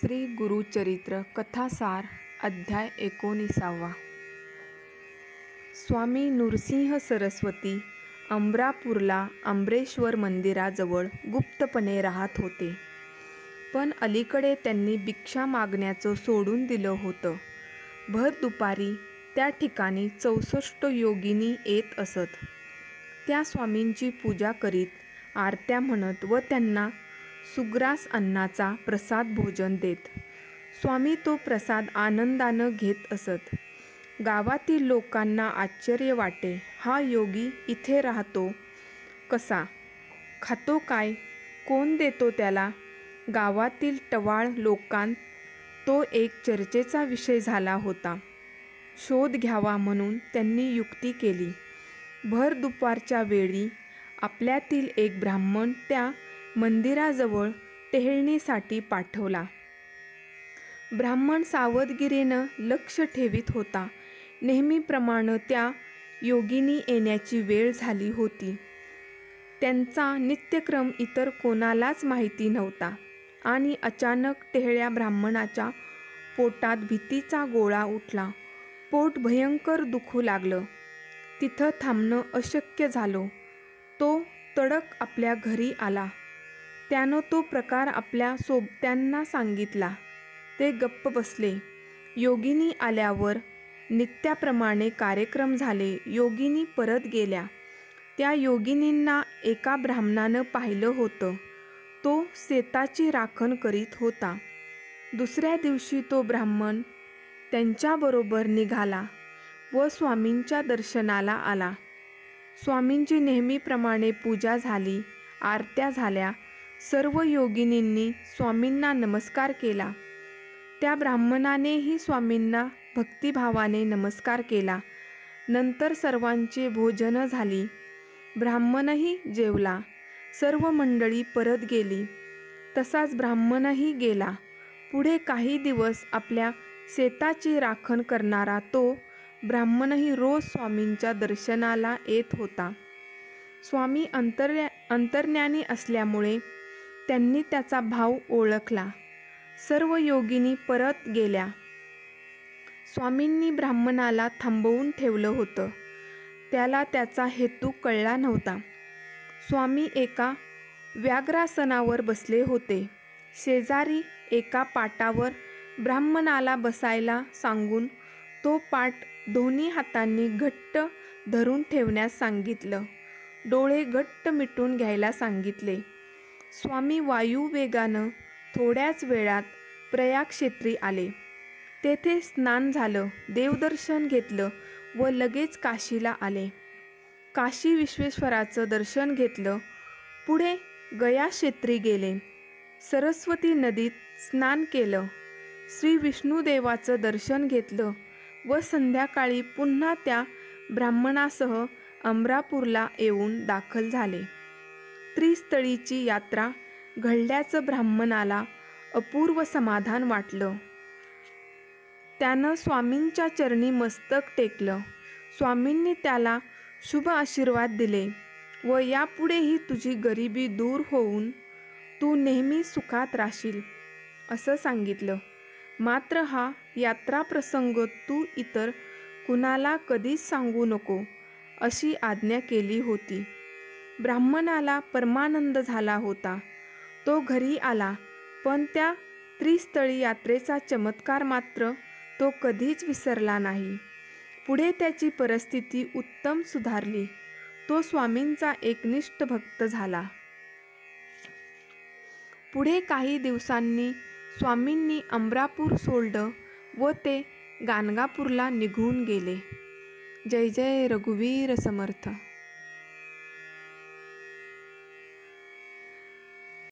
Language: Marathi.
श्री गुरुचरित्र कथासार अध्याय 19. स्वामी नृसिंह सरस्वती अमरापूरला अमरेश्वर मंदिराजवळ गुप्तपणे राहत होते. पण अलीकडे त्यांनी भिक्षा मागण्याचं सोडून दिलं होतं. भर दुपारी त्या ठिकाणी 64 योगिनी येत असत. त्या स्वामींची पूजा करीत, आरत्या म्हणत व त्यांना सुग्रास अन्नाचा प्रसाद भोजन देत. स्वामी तो प्रसाद आनंदानं घेत असत. गावातील लोकांना आश्चर्य वाटे. हा योगी इथे राहतो कसा? खातो काय? कोण देतो त्याला? गावातील टवाळ लोकांत तो एक चर्चेचा विषय झाला होता. शोध घ्यावा म्हणून त्यांनी युक्ती केली. भर दुपारच्या वेळी आपल्यातील एक ब्राह्मण त्या मंदिराजवळ टेहळणीसाठी पाठवला. ब्राह्मण सावधगिरीनं लक्ष ठेवीत होता. नेहमीप्रमाणे त्या योगिनी येण्याची वेळ झाली होती. त्यांचा नित्यक्रम इतर कोणालाच माहिती नव्हता आणि अचानक टेहळ्या ब्राह्मणाच्या पोटात भीतीचा गोळा उठला. पोट भयंकर दुखू लागलं. तिथं थांबणं अशक्य झालं. तो तडक आपल्या घरी आला. त्यानं तो प्रकार आपल्या सोबत्यांना सांगितला. ते गप्प बसले. योगिनी आल्यावर नित्याप्रमाणे कार्यक्रम झाले. योगिनी परत गेल्या. त्या योगिनींना एका ब्राह्मणानं पाहिलं होतं. तो शेताची राखण करीत होता. दुसऱ्या दिवशी तो ब्राह्मण त्यांच्याबरोबर निघाला व स्वामींच्या दर्शनाला आला. स्वामींची नेहमीप्रमाणे पूजा झाली. आरत्या झाल्या. सर्व योगिनींनी स्वामींना नमस्कार केला. त्या ब्राह्मणानेही स्वामींना भक्तिभावाने नमस्कार केला. नंतर सर्वांची भोजनं झाली. ब्राह्मणही जेवला. सर्व मंडळी परत गेली. तसाच ब्राह्मणही गेला. पुढे काही दिवस आपल्या शेताची राखण करणारा तो ब्राह्मणही रोज स्वामींच्या दर्शनाला येत होता. स्वामी अंतर्ज्ञानी असल्यामुळे त्यांनी त्याचा भाव ओळखला. सर्व योगिनी परत गेल्या. स्वामींनी ब्राह्मणाला थांबवून ठेवलं होतं. त्याला त्याचा हेतू कळला नव्हता. स्वामी एका व्याघ्रासनावर बसले होते. शेजारी एका पाटावर ब्राह्मणाला बसायला सांगून तो पाट दोन्ही हातांनी घट्ट धरून ठेवण्यास सांगितलं. डोळे घट्ट मिटून घ्यायला सांगितले. स्वामी वायुवेगानं थोड्याच वेळात प्रयागक्षेत्री आले. तेथे स्नान झालं, देवदर्शन घेतलं व लगेच काशीला आले. काशी विश्वेश्वराचं दर्शन घेतलं. पुढे गयाक्षेत्री गेले. सरस्वती नदीत स्नान केलं. श्री विष्णुदेवाचं दर्शन घेतलं व संध्याकाळी पुन्हा त्या ब्राह्मणासह अमरापूरला येऊन दाखल झाले. त्रिस्थळीची यात्रा घडल्याचं ब्राह्मणाला अपूर्व समाधान वाटलं. त्यानं स्वामींच्या चरणी मस्तक टेकलं. स्वामींनी त्याला शुभ आशीर्वाद दिले व यापुढेही तुझी गरिबी दूर होऊन तू नेहमी सुखात राहशील असं सांगितलं. मात्र हा यात्राप्रसंग तू इतर कुणाला कधीच सांगू नको अशी आज्ञा केली होती. ब्राह्मणाला परमानंद झाला होता. तो घरी आला. पण त्या त्रिस्थळी यात्रेचा चमत्कार मात्र तो कधीच विसरला नाही. पुढे त्याची परिस्थिती उत्तम सुधारली. तो स्वामींचा एकनिष्ठ भक्त झाला. पुढे काही दिवसांनी स्वामींनी अमरापूर सोडलं व ते गाणगापूरला निघून गेले. जय जय रघुवीर समर्थ.